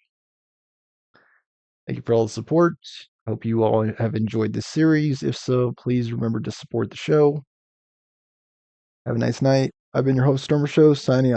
Speaker 1: Thank you for all the support. Hope you all have enjoyed this series. If so, please remember to support the show. Have a nice night. I've been your host, Stormer Show, signing off.